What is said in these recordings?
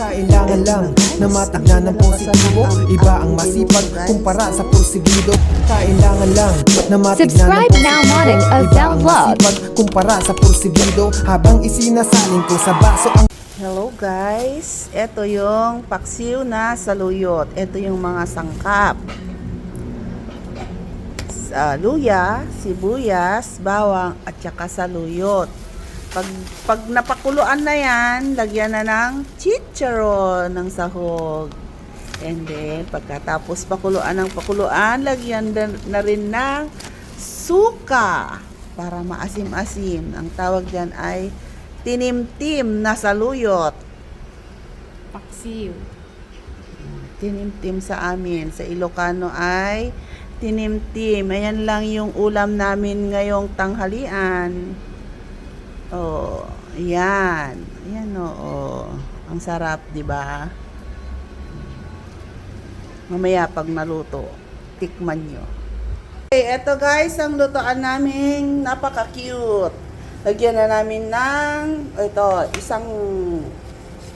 Kailangan lang na matignan ng positibo. Iba ang masipag kumpara sa porsigido. Kailangan lang na matignan ng Subscribe now, Monix of Iba Down ang Vlog. masipag kumpara sa porsigido. Habang isinasalin ko sa baso ang Hello guys, ito yung paksiw na saluyot. Ito yung mga sangkap. Luya, sibuyas, bawang at saka saluyot. Pag napakuluan na yan, lagyan na ng chicharon ng sahog. And then pagkatapos pakuluan ng pakuluan, lagyan na rin ng suka para maasim-asim. Ang tawag diyan ay tinimtim na saluyot. Paksiw. Tinimtim sa amin. Sa Ilocano ay tinimtim. Ayan lang yung ulam namin ngayong tanghalian. Oh, ayan. Ayan oh. Ang sarap, di ba? Mamaya pag naluto, tikman nyo. Okay, eto guys, ang lutoan namin napaka-cute. Lagyan na namin ng isang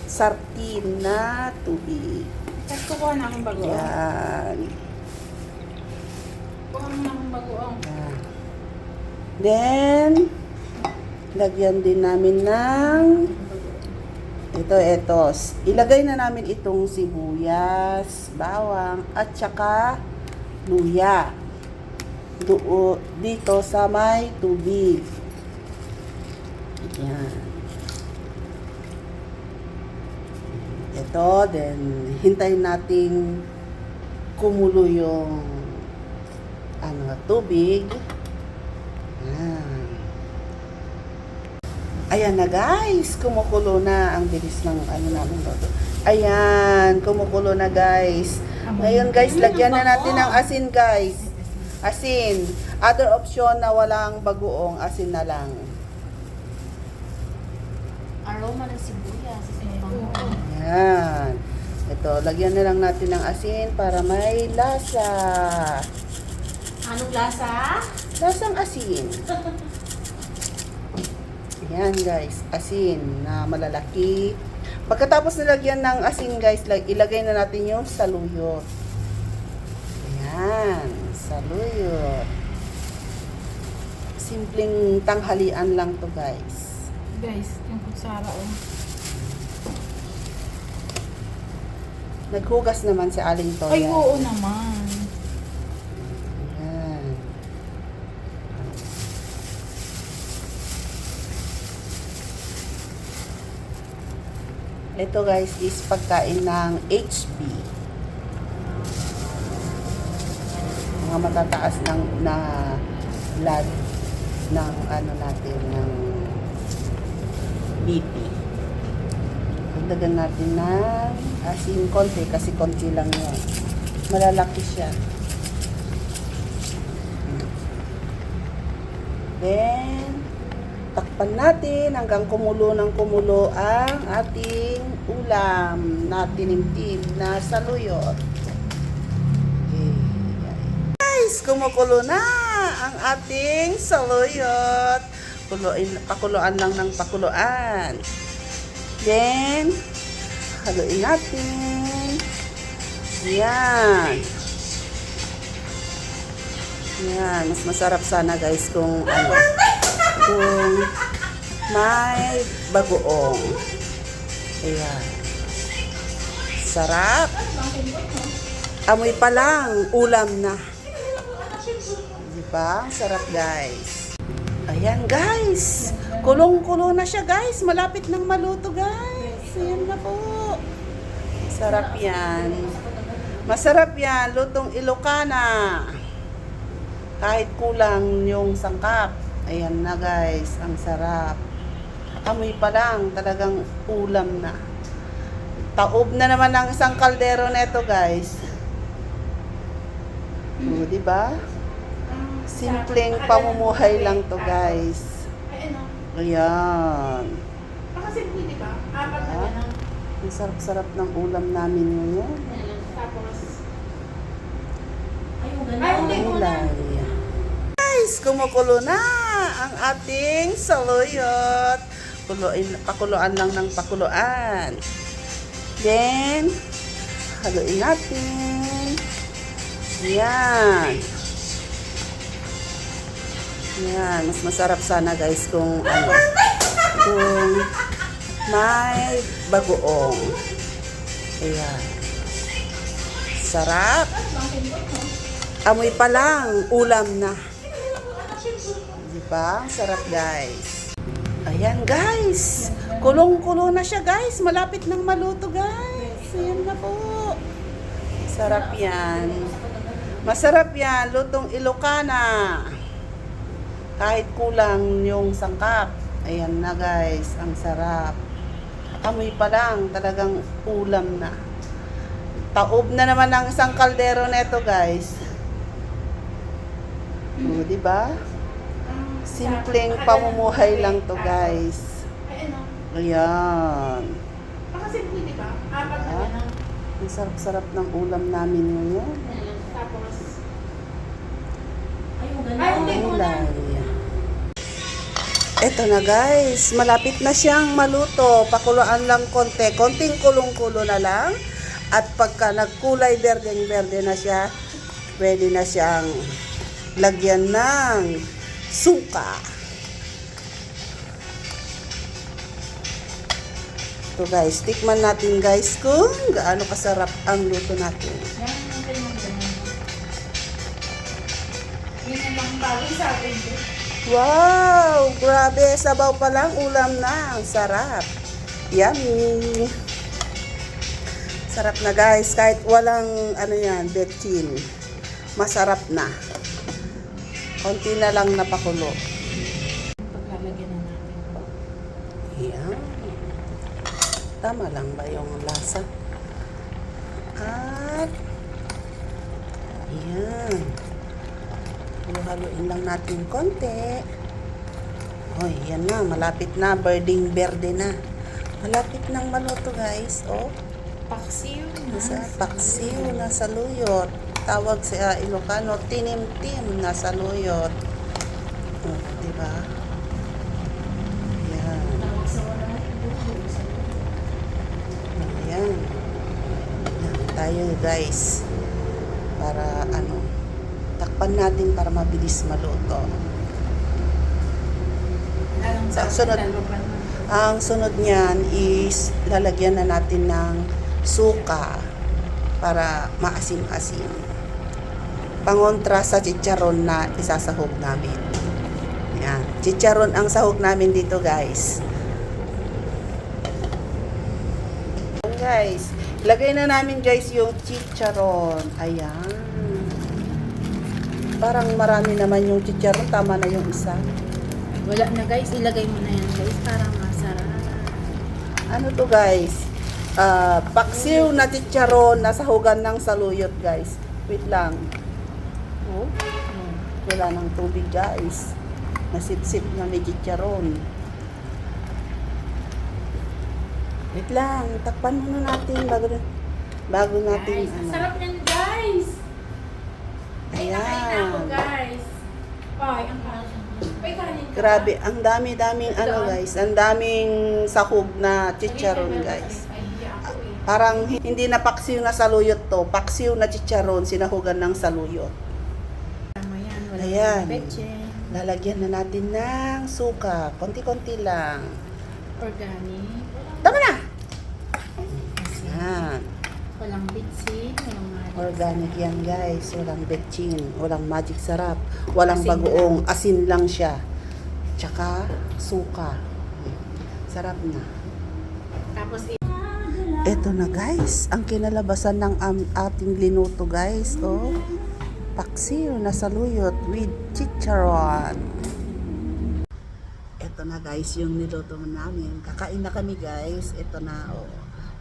sartin na tubig. Tapos kukuha na akong bagoong. Yan. Kukuha na akong bagoong. Yan. Then, lagyan din namin ng ito. Ilagay na namin itong sibuyas, bawang, at saka luya. Dito sa may tubig. Yan. Ito, then hintayin nating kumulo yung tubig. Yan. Ayan na guys, kumukulo na. Ang bilis ng namin dito. Ayan, kumukulo na guys. Ngayon guys, lagyan na natin ng asin guys. Asin. Other option na walang bagoong, asin na lang. Aroma ng sibuyas. Yan. Ito, lagyan na lang natin ng asin para may lasa. Anong lasa? Lasang asin. Yan guys, asin na malalaki. Pagkatapos nilagyan ng asin guys, ilagay na natin yung saluyot. Yan, saluyot. Simpleng tanghalian lang to guys. Guys, yung kutsara Naghugas naman si Aling Toya. Ay, oo naman. Yan. Ito guys is pagkain ng HB. Mga matataas na blood ng natin ng BP. Dagdagan natin ng asin konti kasi konti lang yan. Malalaki siya. Then, takpan natin hanggang kumulo ng kumulo ang ating ulam na tinimtim na saluyot. Okay, guys, kumukulo na ang ating saluyot. Pakuluan lang ng pakuluan. Then, haluin natin. Yan. Yan. Mas masarap sana guys kung may bagoong. Ayan. Sarap. Amoy pa lang, ulam na. Diba? Sarap guys. Ayan guys. Kulong-kulo na siya guys. Malapit nang maluto guys. Ayan na po. Sarap yan. Masarap yan. Lutong Ilocana. Kahit kulang yung sangkap. Ayan na guys. Ang sarap. Amoy pa lang. Talagang ulam na. Taob na naman ang isang kaldero neto guys. O, diba? Simpleng pamumuhay lang to guys. Ayan. Pakasimple, di ba? Apat na yan. Ang sarap-sarap ng ulam namin ngayon. Tapos, Gulay. Guys, kumukulo na ang ating saluyot. Pakuluan lang ng pakuluan. Then, haluin natin. Yan. Yan. Mas masarap sana guys kung kung may bagoong. Ayan. Sarap. Amoy pa lang, ulam na. Diba? Sarap guys. Ayan guys. Kulong-kulo na siya guys. Malapit nang maluto guys. Ayan na po. Sarap yan. Masarap yan. Lutong Ilocana. Kahit kulang yung sangkap. Ayan na guys. Ang sarap. Amoy pa lang. Talagang ulam na. Taob na naman ang isang kaldero neto guys. O, diba? Simpleng pamumuhay lang to guys. Ay, ano? Ayan. Pakasimple, di ba? Apat na Ah. ganun. Ang sarap-sarap ng ulam namin ngayon. Tapos, Ay, yung ay, hindi ko na. Gulay. Eto na guys, malapit na siyang maluto. Pakuluan lang konti. Konting kulong-kulo na lang. At pagka nagkulay berdeng-berde na siya, pwede na siyang lagyan ng suka. Ito guys, tikman natin guys kung gaano kasarap ang luto natin. Yan, ganyan. Yun lang bagay sa akin. Wow! Grabe! Sabaw pa lang, ulam na. Ang sarap. Yummy! Sarap na guys. Kahit walang, betchin. Masarap na. Konti na lang napakulo. Paglalagyan na natin. Yan. Tama lang ba yung lasa? At, yan. Haluin lang natin konti. Hoy, yan na. Malapit na. Birding berde na. Malapit nang maluto guys. Oh, Paksiw na. nasa paksiw na saluyot. Tawag sa Ilocano, tinimtim na saluyot. Oh, diba? Yan. Ayan. Yan tayo guys. Para takpan natin para mabilis maluto. Sa sunod, ang sunod niyan is lalagyan na natin ng suka para maasim-asim. Pangontra sa chicharon na isasahog namin. Yan. Chicharon ang sahog namin dito guys. Guys, lagay na namin guys yung chicharon. Ayan. Parang marami naman yung chicharon. Tama na yung isa. Wala na guys, ilagay mo na yan guys para masarap. Ano to guys? Paksiw na chicharon na sahugan ng saluyot guys. Wait lang. Oh. Wala ng tubig guys. Nasip-sip na may chicharon. Wait lang. Takpan muna natin bago natin Guys, ang sarap niyan guys. Ay, nakain ako Ayan. guys. Ay, ang kanin. Ay, kanin ka. Grabe, ang dami-daming guys. Ang daming sahog na chicharon guys. Ay, hindi ako eh. Parang hindi na paksiw na saluyot to. Paksiw na chicharon, sinahugan ng saluyot. Tama yan, wala Ayan. nang peche. Lalagyan na natin ng suka. Konti-konti lang. Organic. Tama na! Kasi Yan. walang bitsin, walang magic. Organic yan guys. Walang betchin. Walang magic sarap. Walang Asin bagoong. Asin lang siya. Tsaka suka. Sarap na. Tapos, Eto na guys. Ang kinalabasan ng ating linuto guys. Oh. Paksiw na saluyot with chicharon. Ito na guys yung niluto namin. Kakain na kami guys. Ito na. Oh.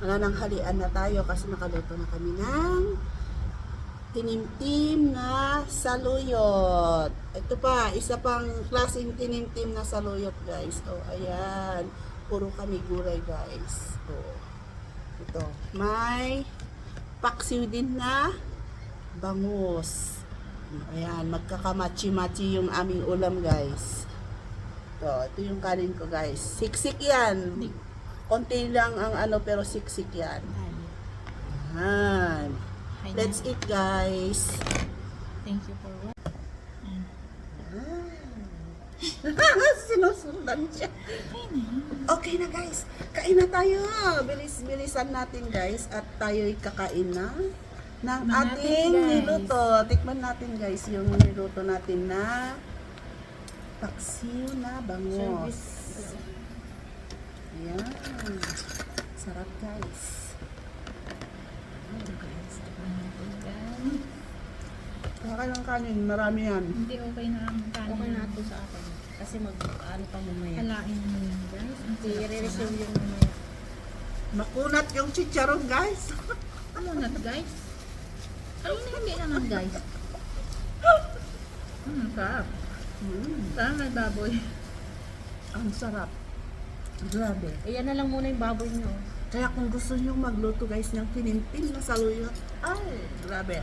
Wala nang halian na tayo kasi nakaluto na kami ng tinimtim na saluyot. Ito pa, isa pang klaseng tinimtim na saluyot guys. Oh, ayan. Puro kami gulay guys. Oh. Ito. May paksiw din na bangus. Ayan, magkakamachi-machi yung aming ulam guys. Ito yung kanin ko guys. Siksik yan. Konti lang ang ano, pero siksik yan. Yan. Let's eat, guys. Thank you for what? Sinusundan siya. Okay na, guys. Kain na tayo. Bilis-bilisan natin, guys. At tayo'y kakain na ng ating niluto. Tikman natin, guys, yung niluto natin na paksiw na bangos. Ayan. Sarap, guys. Kaka ng kanin, marami yan. Hindi okay na ang kanin. Okay na ito sa akin. Kasi ano pa mamaya. Halain mo yun, guys. Ang sarap I-re-resume na. yung mamaya. Makunat yung chicharon, guys. Ano na, guys? Ay, hindi naman, guys. Sarap. Sarap may baboy. Ang sarap. Grabe. Ayan na lang muna yung baboy nyo. Kaya kung gusto nyo magluto, guys, ng tinintin na saluyot, ay, grabe.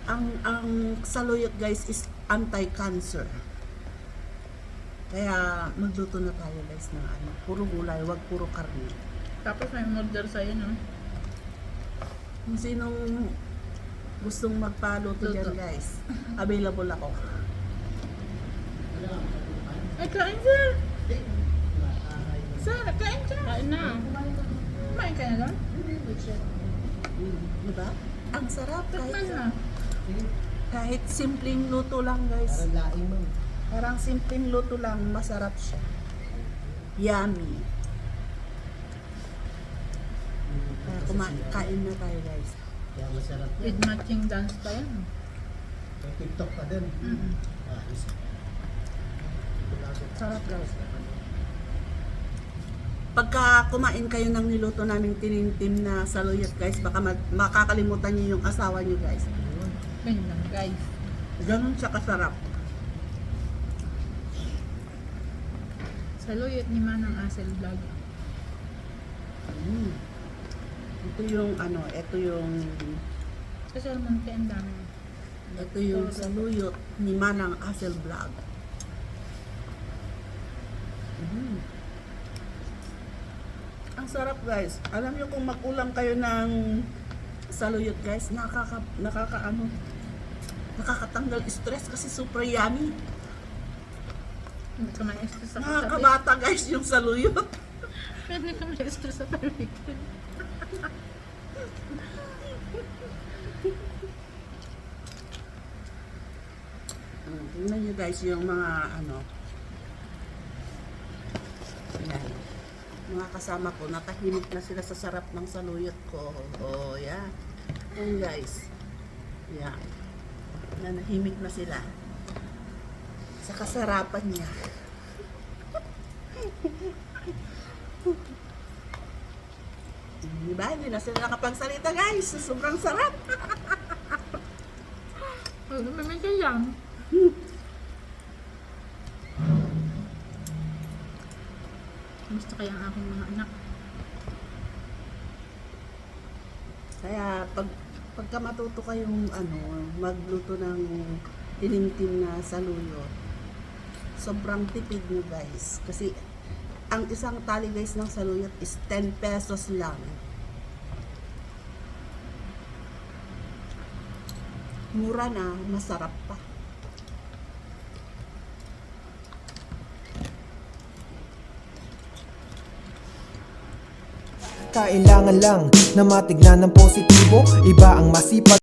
Ang saluyot, guys, is anti-cancer. Kaya magluto na tayo, guys, ng ano, puro gulay, wag puro karne. Tapos may order sa'yo, no? Kung sinong gustong magpaluto dyan, guys, available ako. Ay, kain, sir! Sir, kain ka! Kain na. Kumain ka na doon? Diba? Ang sarap, Tikman na. kahit simpleng luto lang, guys. Parang simpleng luto lang, masarap siya. Yummy. Kaya kain na tayo, guys. Kaya masarap yan. With matching dance pa yan. May TikTok pa din. Sarap, guys. Pagka kumain kayo ng niluto naming tinintim na saluyot, guys, baka makakalimutan niyo yung asawa niyo, guys. Ganyan lang, guys. Ganun siya kasarap. Saluyot ni Manang Asel Vlog. Ito yung ano, ito Sa Salmonte, ang dami. yung saluyot ni Manang Asel Vlog. Ang sarap, guys. Alam niyo kung mag-ulam kayo ng saluyot, guys, nakakatanggal stress kasi super yummy. Hindi ka ma-stress sa katabi. Nakakabata, guys, yung saluyot. Hindi ka ma-stress sa katabi. Tingnan nyo, guys, yung mga ano. Ayan. Mga kasama ko, natahimik na sila sa sarap ng saluyot ko. Oh, yeah. Ayan, guys. Yeah. Nanahimik na sila. Sa kasarapan niya. Diba? Hindi na sila nakapagsalita, guys. Sobrang sarap. Oh, may siya yan. Gusto kaya ang aking mga anak. Kaya pagka matuto kayong ano, magluto ng tinintim na saluyot, sobrang tipid nyo, guys. Kasi ang isang tali, guys, ng saluyot is 10 pesos lang. Mura na, masarap pa. Kailangan lang na matignan ng positibo. Iba ang masipag